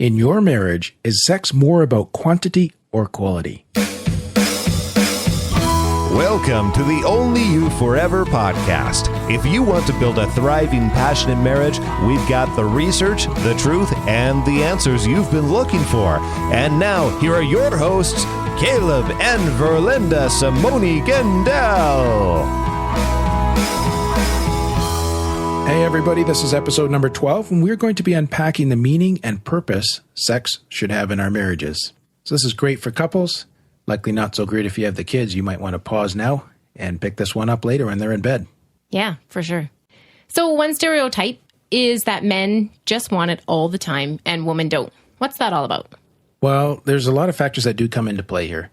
In your marriage, is sex more about quantity or quality? Welcome to the Only You Forever podcast. If you want to build a thriving, passionate marriage, we've got the research, the truth, and the answers you've been looking for. And now, here are your hosts, Caleb and Verlinda Simone Gendel. Hey everybody, this is episode number 12, and we're going to be unpacking the meaning and purpose sex should have in our marriages. So this is great for couples, likely not so great if you have the kids. You might want to pause now and pick this one up later when they're in bed. Yeah, for sure. So one stereotype is that men just want it all the time and women don't. What's that all about? Well, there's a lot of factors that do come into play here.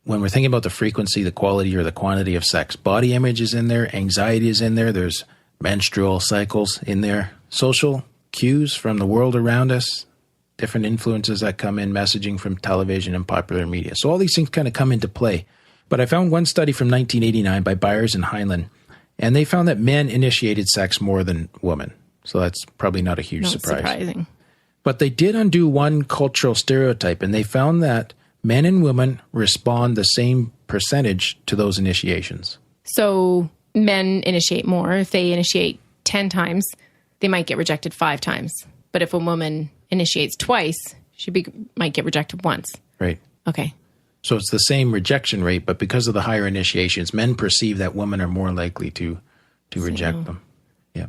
When we're thinking about the frequency, the quality, or the quantity of sex, body image is in there, anxiety is in there, there's menstrual cycles in there, social cues from the world around us, different influences that come in, messaging from television and popular media. So all these things kind of come into play. But I found one study from 1989 by Byers and Heinlein, and they found that men initiated sex more than women. So that's probably not a huge surprise. Surprising. But they did undo one cultural stereotype, and they found that men and women respond the same percentage to those initiations. So men initiate more. If they initiate 10 times, they might get rejected 5 times. But if a woman initiates twice, might get rejected once. Right. Okay. So it's the same rejection rate, but because of the higher initiations, men perceive that women are more likely to reject them. Yeah.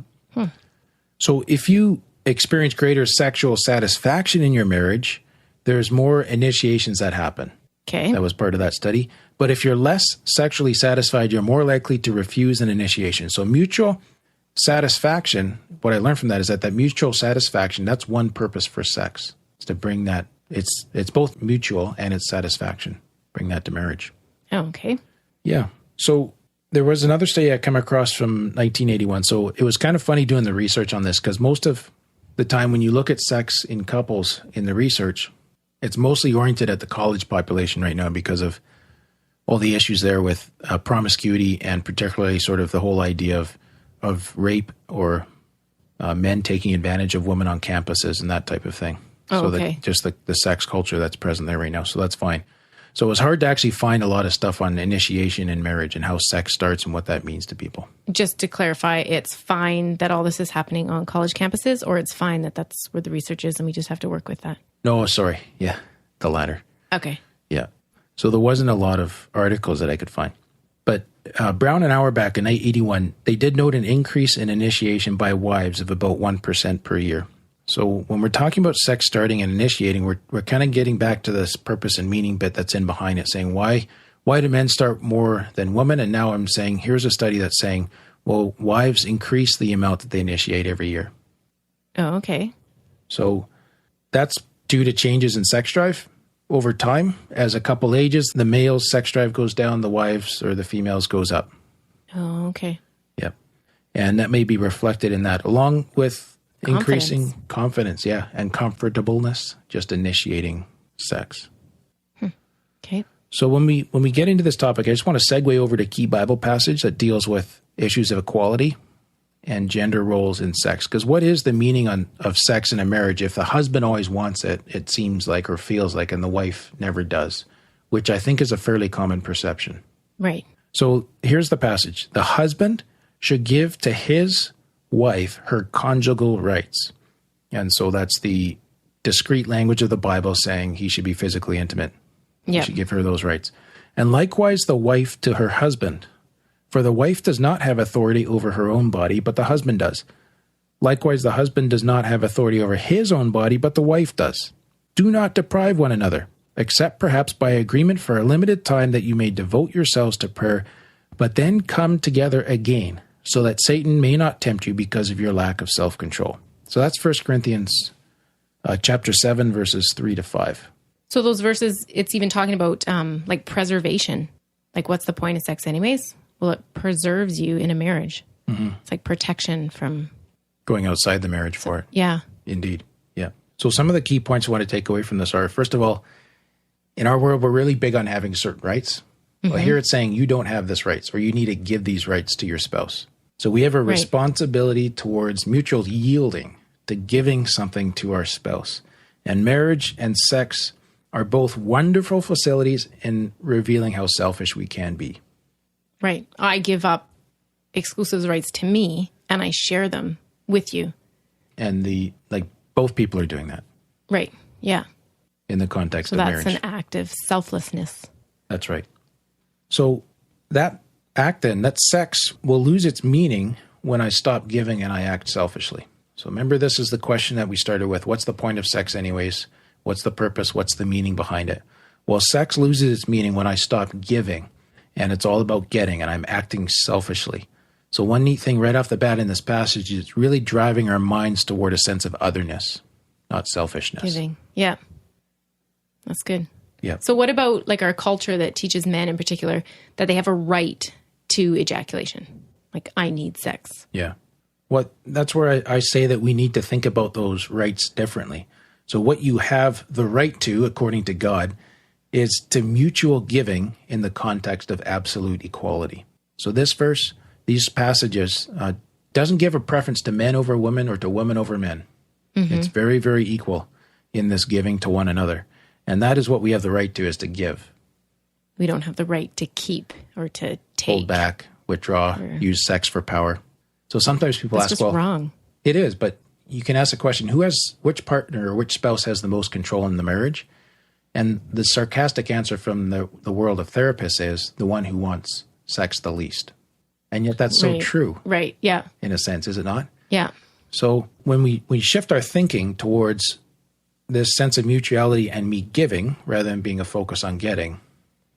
So if you experience greater sexual satisfaction in your marriage, there's more initiations that happen. Okay. That was part of that study. But if you're less sexually satisfied, you're more likely to refuse an initiation. So mutual satisfaction, what I learned from that is that mutual satisfaction, that's one purpose for sex. It's to bring that, it's both mutual and it's satisfaction. Bring that to marriage. Oh, okay. Yeah. So there was another study I come across from 1981. So it was kind of funny doing the research on this because most of the time when you look at sex in couples in the research, it's mostly oriented at the college population right now because of all the issues there with promiscuity and particularly sort of the whole idea of rape or men taking advantage of women on campuses and that type of thing. Oh, so okay. that just the sex culture that's present there right now. So that's fine. So it was hard to actually find a lot of stuff on initiation in marriage and how sex starts and what that means to people. Just to clarify, it's fine that all this is happening on college campuses, or it's fine that that's where the research is and we just have to work with that? No, sorry. Yeah, the latter. Okay. Yeah. So there wasn't a lot of articles that I could find. But Brown and Auerbach in 1981, they did note an increase in initiation by wives of about 1% per year. So when we're talking about sex starting and initiating, we're kind of getting back to this purpose and meaning bit that's in behind it, saying why do men start more than women? And now I'm saying here's a study that's saying, well, wives increase the amount that they initiate every year. Oh, okay. So that's due to changes in sex drive over time. As a couple ages, the male's sex drive goes down, the wives or the females goes up. Oh, okay. Yep. And that may be reflected in that, along with increasing confidence, and comfortableness, just initiating sex. Okay. So when we get into this topic, I just want to segue over to a key Bible passage that deals with issues of equality and gender roles in sex. Because what is the meaning of sex in a marriage if the husband always wants it, it seems like, or feels like, and the wife never does, which I think is a fairly common perception. Right. So here's the passage. The husband should give to his wife her conjugal rights. And so that's the discrete language of the Bible saying he should be physically intimate. Yeah. He should give her those rights. And likewise the wife to her husband. For the wife does not have authority over her own body, but the husband does. Likewise, the husband does not have authority over his own body, but the wife does. Do not deprive one another, except perhaps by agreement for a limited time that you may devote yourselves to prayer, but then come together again, so that Satan may not tempt you because of your lack of self-control. So that's 1 Corinthians chapter 7, verses 3-5. So those verses, it's even talking about like preservation. Like, what's the point of sex anyways? Well, it preserves you in a marriage. Mm-hmm. It's like protection from going outside the marriage for it. Yeah. Indeed. Yeah. So some of the key points I want to take away from this are, first of all, in our world, we're really big on having certain rights. Mm-hmm. Well, here it's saying you don't have this rights, or you need to give these rights to your spouse. So we have a responsibility towards mutual yielding, to giving something to our spouse. And marriage and sex are both wonderful facilities in revealing how selfish we can be. Right. I give up exclusive rights to me and I share them with you. And both people are doing that. Right. Yeah. In the context of marriage. So marriage. that's an act of selflessness. That's right. So that act then, that sex will lose its meaning when I stop giving and I act selfishly. So remember, this is the question that we started with. What's the point of sex anyways? What's the purpose? What's the meaning behind it? Well, sex loses its meaning when I stop giving and it's all about getting and I'm acting selfishly. So one neat thing right off the bat in this passage is it's really driving our minds toward a sense of otherness, not selfishness. Giving. Yeah. That's good. Yeah. So what about our culture that teaches men in particular that they have a right to ejaculation? Like, I need sex. Yeah. That's where I say that we need to think about those rights differently. So what you have the right to, according to God, is to mutual giving in the context of absolute equality. So this verse, these passages, doesn't give a preference to men over women or to women over men. Mm-hmm. It's very, very equal in this giving to one another. And that is what we have the right to, is to give. We don't have the right to keep or to take. Hold back, withdraw, use sex for power. So sometimes people ask, just wrong. It is, but you can ask the question, which partner or which spouse has the most control in the marriage? And the sarcastic answer from the world of therapists is the one who wants sex the least. And yet that's so true. Right, yeah. In a sense, is it not? Yeah. So when we shift our thinking towards this sense of mutuality and me giving rather than being a focus on getting,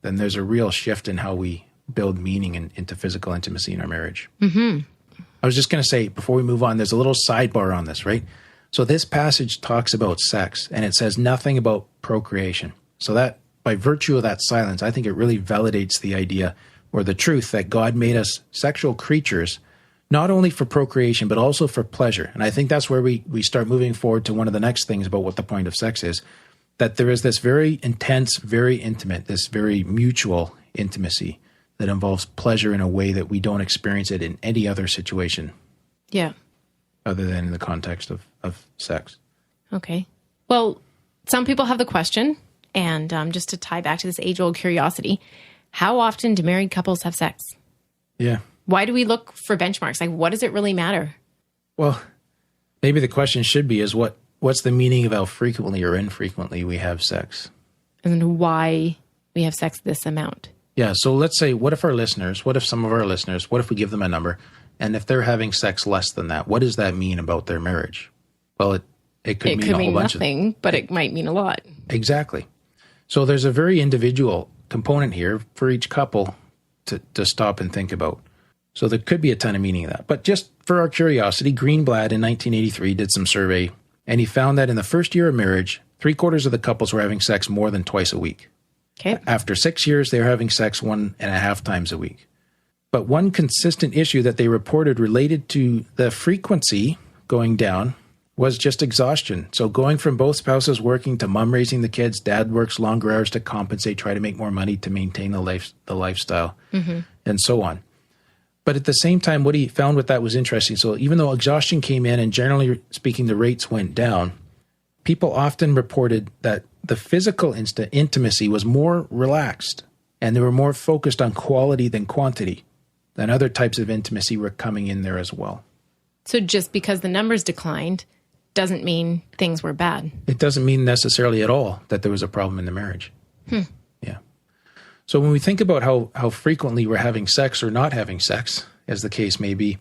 then there's a real shift in how we build meaning into physical intimacy in our marriage. Mm-hmm. I was just going to say, before we move on, there's a little sidebar on this, right? So this passage talks about sex, and it says nothing about procreation. So that, by virtue of that silence, I think it really validates the idea or the truth that God made us sexual creatures, not only for procreation, but also for pleasure. And I think that's where we start moving forward to one of the next things about what the point of sex is, that there is this very intense, very intimate, this very mutual intimacy that involves pleasure in a way that we don't experience it in any other situation. Yeah. Other than in the context of sex. Okay. Well, some people have the question, and just to tie back to this age-old curiosity, how often do married couples have sex? Yeah. Why do we look for benchmarks? Like, what does it really matter? Well, maybe the question should be is what's the meaning of how frequently or infrequently we have sex? And why we have sex this amount? Yeah, so let's say, what if some of our listeners, what if we give them a number, and if they're having sex less than that, what does that mean about their marriage? Well, it could mean a whole bunch nothing, but it might mean a lot. Exactly. So there's a very individual component here for each couple to stop and think about. So there could be a ton of meaning in that. But just for our curiosity, Greenblatt in 1983 did some survey, and he found that in the first year of marriage, 3/4 of the couples were having sex more than twice a week. Okay. After 6 years, they were having sex 1.5 times a week. But one consistent issue that they reported related to the frequency going down was just exhaustion. So going from both spouses working to mom raising the kids, dad works longer hours to compensate, try to make more money to maintain the lifestyle, and so on. But at the same time, what he found with that was interesting. So even though exhaustion came in and generally speaking, the rates went down, people often reported that the physical intimacy was more relaxed and they were more focused on quality than quantity. And other types of intimacy were coming in there as well. So just because the numbers declined doesn't mean things were bad. It doesn't mean necessarily at all that there was a problem in the marriage. Yeah. So when we think about how frequently we're having sex or not having sex, as the case may be,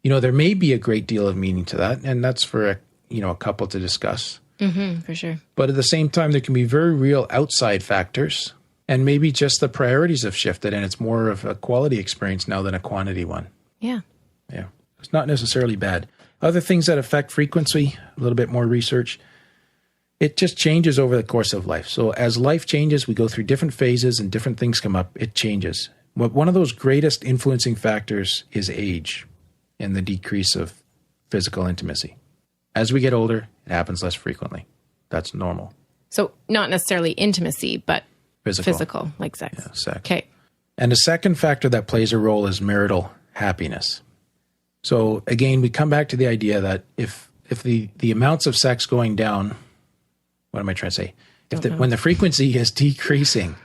there may be a great deal of meaning to that. And that's for a couple to discuss. Mm-hmm, for sure. But at the same time, there can be very real outside factors, and maybe just the priorities have shifted, and it's more of a quality experience now than a quantity one. Yeah. Yeah. It's not necessarily bad. Other things that affect frequency, a little bit more research, it just changes over the course of life. So as life changes, we go through different phases and different things come up, it changes. But one of those greatest influencing factors is age and the decrease of physical intimacy. As we get older, it happens less frequently. That's normal. So not necessarily intimacy, but physical like sex. Yeah, sex. Okay. And the second factor that plays a role is marital happiness. So again, we come back to the idea that if the amounts of sex going down what am I trying to say? When the frequency is decreasing,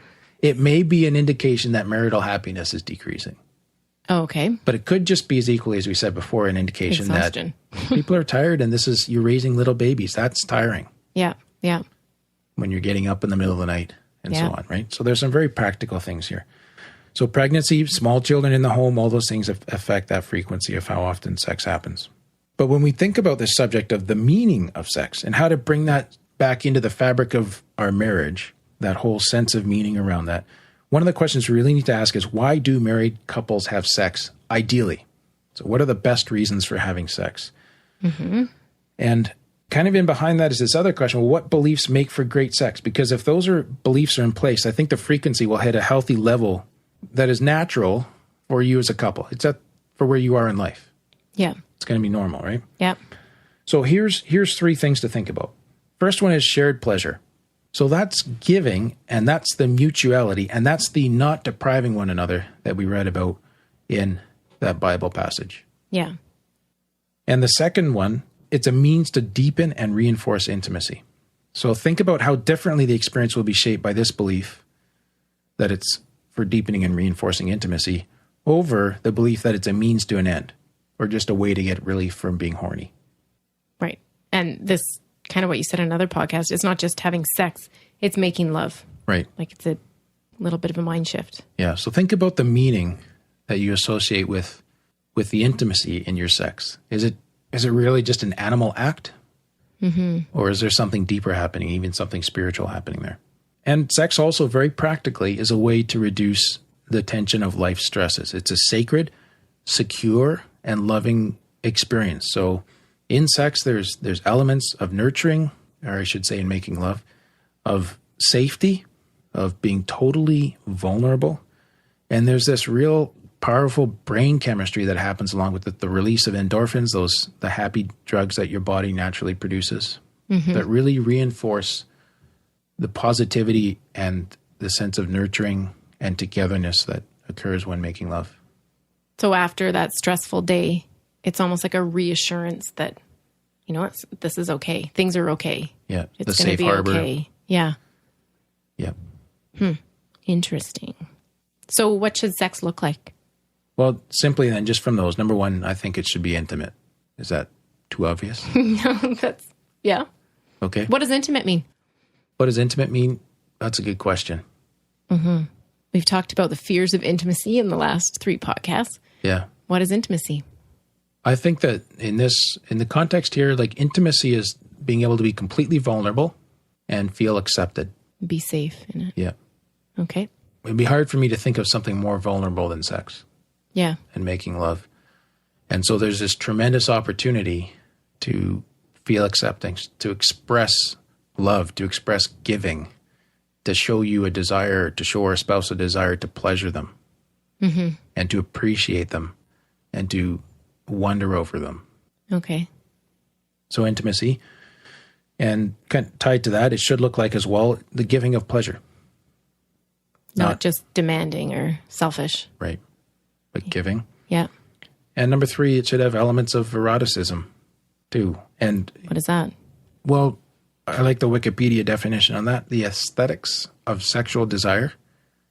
it may be an indication that marital happiness is decreasing. Oh, okay. But it could just be as equally, as we said before, an indication Exhaustion. that people are tired and you're raising little babies. That's tiring. Yeah. Yeah. When you're getting up in the middle of the night and so Yeah. on, right? So there's some very practical things here. So pregnancy, small children in the home, all those things affect that frequency of how often sex happens. But when we think about this subject of the meaning of sex and how to bring that back into the fabric of our marriage, that whole sense of meaning around that, one of the questions we really need to ask is, why do married couples have sex ideally? So what are the best reasons for having sex? Mm-hmm. And kind of in behind that is this other question, well, what beliefs make for great sex? Because if those beliefs are in place, I think the frequency will hit a healthy level that is natural for you as a couple. It's for where you are in life. Yeah. It's going to be normal, right? Yeah. So here's three things to think about. First one is shared pleasure. So that's giving, and that's the mutuality, and that's the not depriving one another that we read about in that Bible passage. Yeah. And the second one, it's a means to deepen and reinforce intimacy. So think about how differently the experience will be shaped by this belief that it's for deepening and reinforcing intimacy over the belief that it's a means to an end, or just a way to get relief from being horny. Right. And this kind of what you said in another podcast, it's not just having sex, it's making love. Right. Like it's a little bit of a mind shift. Yeah. So think about the meaning that you associate with the intimacy in your sex. Is it really just an animal act? Mm-hmm. Or is there something deeper happening, even something spiritual happening there? And sex also very practically is a way to reduce the tension of life stresses. It's a sacred, secure, and loving experience. So in sex, there's elements of nurturing, or I should say in making love, of safety, of being totally vulnerable. And there's this real powerful brain chemistry that happens along with the release of endorphins, the happy drugs that your body naturally produces, that really reinforce the positivity and the sense of nurturing and togetherness that occurs when making love. So after that stressful day, it's almost like a reassurance that, this is okay. Things are okay. Yeah. It's the going to safe be harbor. okay. Yeah. Yeah. Interesting. So what should sex look like? Well, simply then, just from those, number one, I think it should be intimate. Is that too obvious? No, yeah. Okay. What does intimate mean? What does intimate mean? That's a good question. We've talked about the fears of intimacy in the last 3 podcasts. Yeah. What is intimacy? I think that in the context here, like intimacy is being able to be completely vulnerable and feel accepted. Be safe in it. Yeah. Okay. It'd be hard for me to think of something more vulnerable than sex Yeah. and making love. And so there's this tremendous opportunity to feel accepting, to express love, to express giving, to show you a desire, to show our spouse a desire to pleasure them and to appreciate them and to wonder over them. Okay. So intimacy. And kind of tied to that, it should look like as well the giving of pleasure. Not just demanding or selfish. Right. But giving. Yeah. And number 3, it should have elements of eroticism too. And What is that? well, I like the Wikipedia definition on that. The aesthetics of sexual desire,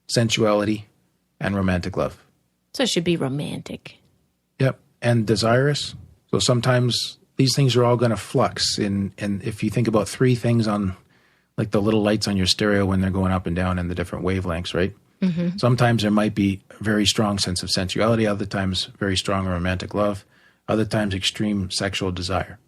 sensuality, and romantic love. So it should be romantic. Yep. And desirous. So sometimes these things are all going to flux. And if you think about 3 things on like the little lights on your stereo when they're going up and down in the different wavelengths, right? Sometimes there might be a very strong sense of sensuality. Other times, very strong romantic love. Other times, extreme sexual desire.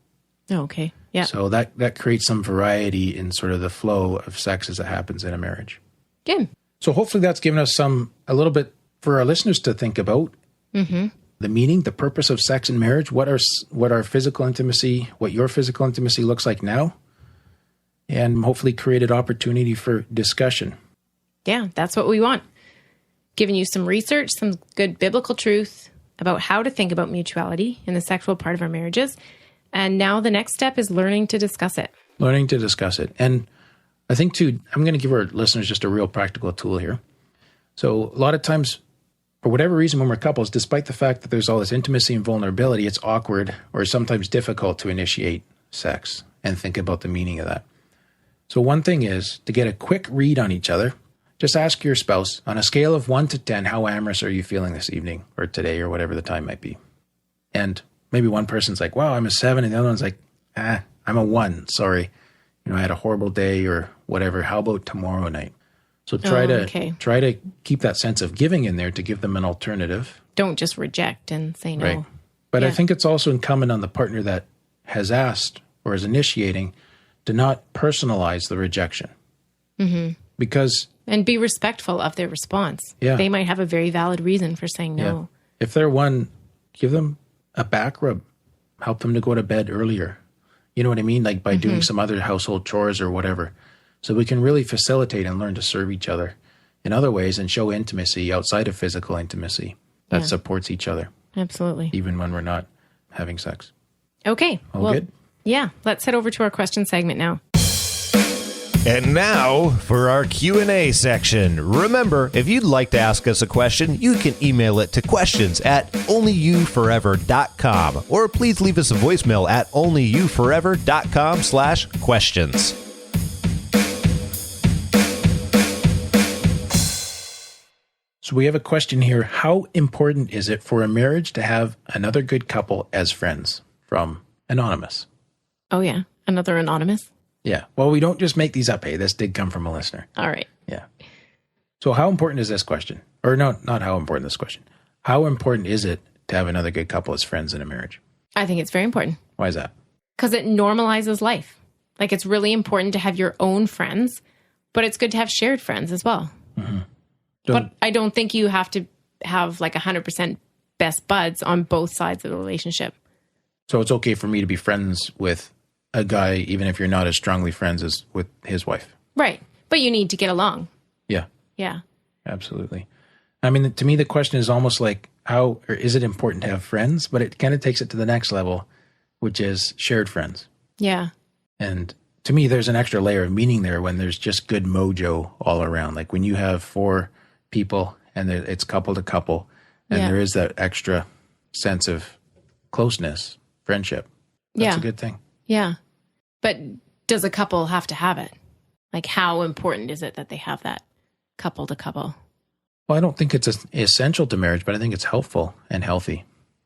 Oh, okay. Yeah. So that creates some variety in sort of the flow of sex as it happens in a marriage. Good. So hopefully that's given us a little bit for our listeners to think about. The meaning, the purpose of sex in marriage, what our physical intimacy, what your physical intimacy looks like now, and hopefully created opportunity for discussion. Yeah, that's what we want. Giving you some research, some good biblical truth about how to think about mutuality in the sexual part of our marriages. And now the next step is learning to discuss it. Learning to discuss it. And I think too, I'm going to give our listeners just a real practical tool here. So a lot of times, for whatever reason, when we're couples, despite the fact that there's all this intimacy and vulnerability, it's awkward or sometimes difficult to initiate sex and think about the meaning of that. So one thing is to get a quick read on each other. Just ask your spouse, on a scale of 1 to 10, how amorous are you feeling this evening or today or whatever the time might be? And maybe one person's like, wow, I'm a 7. And the other one's like, I'm a 1. Sorry. I had a horrible day or whatever. How about tomorrow night? So try to keep that sense of giving in there to give them an alternative. Don't just reject and say no. Right. But I think it's also incumbent on the partner that has asked or is initiating to not personalize the rejection. Mm-hmm. And be respectful of their response. Yeah. They might have a very valid reason for saying no. Yeah. If they're 1, give them a back rub. Help them to go to bed earlier. You know what I mean? Like by doing some other household chores or whatever. So we can really facilitate and learn to serve each other in other ways and show intimacy outside of physical intimacy that supports each other. Absolutely. Even when we're not having sex. Okay. All good? Yeah. Let's head over to our question segment now. And now for our Q&A section. Remember, if you'd like to ask us a question, you can email it to questions@onlyyouforever.com, or please leave us a voicemail at onlyyouforever.com/questions. So we have a question here. How important is it for a marriage to have another good couple as friends? From Anonymous. Oh, yeah. Another Anonymous? Yeah. Well, we don't just make these up. Hey, this did come from a listener. All right. Yeah. So how important is this question? Or no, not how important this question. How important is it to have another good couple as friends in a marriage? I think it's very important. Why is that? Because it normalizes life. Like, it's really important to have your own friends, but it's good to have shared friends as well. Mm-hmm. But I don't think you have to have like 100% best buds on both sides of the relationship. So it's okay for me to be friends with a guy, even if you're not as strongly friends as with his wife. Right. But you need to get along. Yeah. Yeah. Absolutely. I mean, to me, the question is almost like how, or is it important to have friends? But it kind of takes it to the next level, which is shared friends. Yeah. And to me, there's an extra layer of meaning there when there's just good mojo all around. Like when you have 4 people and it's couple to couple, and there is that extra sense of closeness, friendship. That's a good thing. Yeah. But does a couple have to have it? Like, how important is it that they have that couple to couple? Well, I don't think it's essential to marriage, but I think it's helpful and healthy.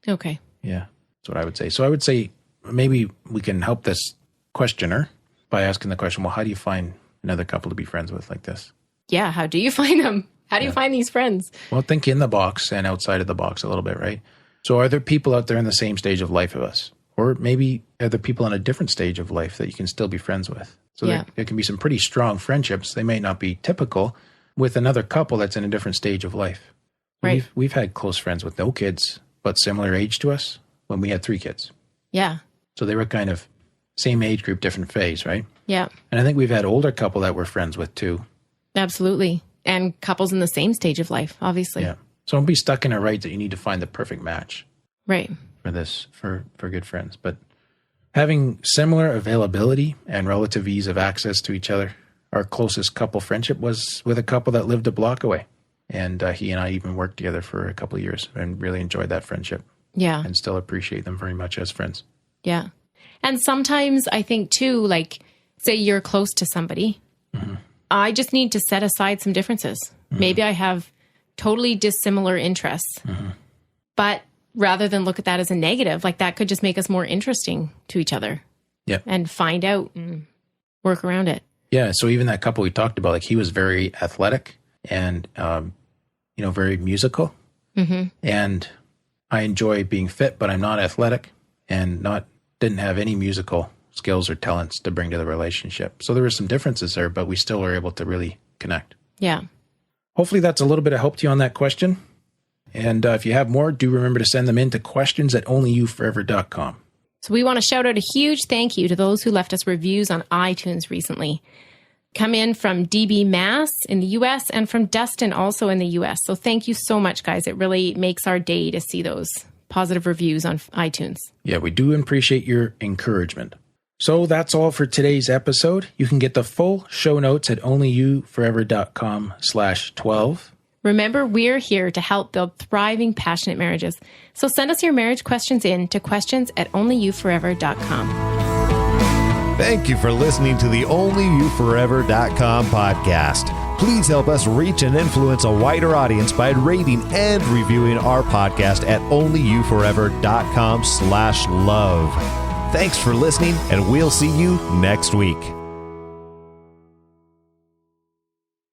Okay. Yeah, that's what I would say. So I would say maybe we can help this questioner by asking the question, well, how do you find another couple to be friends with like this? Yeah, how do you find them? How do you find these friends? Well, think in the box and outside of the box a little bit, right? So are there people out there in the same stage of life of us? Or maybe are there people in a different stage of life that you can still be friends with? So there can be some pretty strong friendships. They may not be typical with another couple that's in a different stage of life. Right. We've had close friends with no kids, but similar age to us when we had 3 kids. Yeah. So they were kind of same age group, different phase, right? Yeah. And I think we've had older couple that we're friends with too. Absolutely. And couples in the same stage of life, obviously. Yeah. So don't be stuck in a right that you need to find the perfect match. Right. For this, for good friends. But having similar availability and relative ease of access to each other. Our closest couple friendship was with a couple that lived a block away. And he and I even worked together for a couple of years and really enjoyed that friendship. Yeah. And still appreciate them very much as friends. Yeah. And sometimes I think too, like, say you're close to somebody. Mm-hmm. I just need to set aside some differences. Mm-hmm. Maybe I have totally dissimilar interests. Mm-hmm. But rather than look at that as a negative, like that could just make us more interesting to each other. Yeah. And find out and work around it. Yeah. So even that couple we talked about, like he was very athletic and, very musical. Mm-hmm. And I enjoy being fit, but I'm not athletic and didn't have any musical skills or talents to bring to the relationship. So there were some differences there, but we still were able to really connect. Yeah. Hopefully that's a little bit of help to you on that question. And if you have more, do remember to send them in to questions@onlyyouforever.com. So we want to shout out a huge thank you to those who left us reviews on iTunes recently. Come in from DB Mass in the U.S. and from Dustin also in the U.S. So thank you so much, guys. It really makes our day to see those positive reviews on iTunes. Yeah, we do appreciate your encouragement. So that's all for today's episode. You can get the full show notes at onlyyouforever.com/12. Remember, we're here to help build thriving, passionate marriages. So send us your marriage questions in to questions@onlyyouforever.com. Thank you for listening to the OnlyYouForever.com podcast. Please help us reach and influence a wider audience by rating and reviewing our podcast at OnlyYouForever.com/love. Thanks for listening, and we'll see you next week.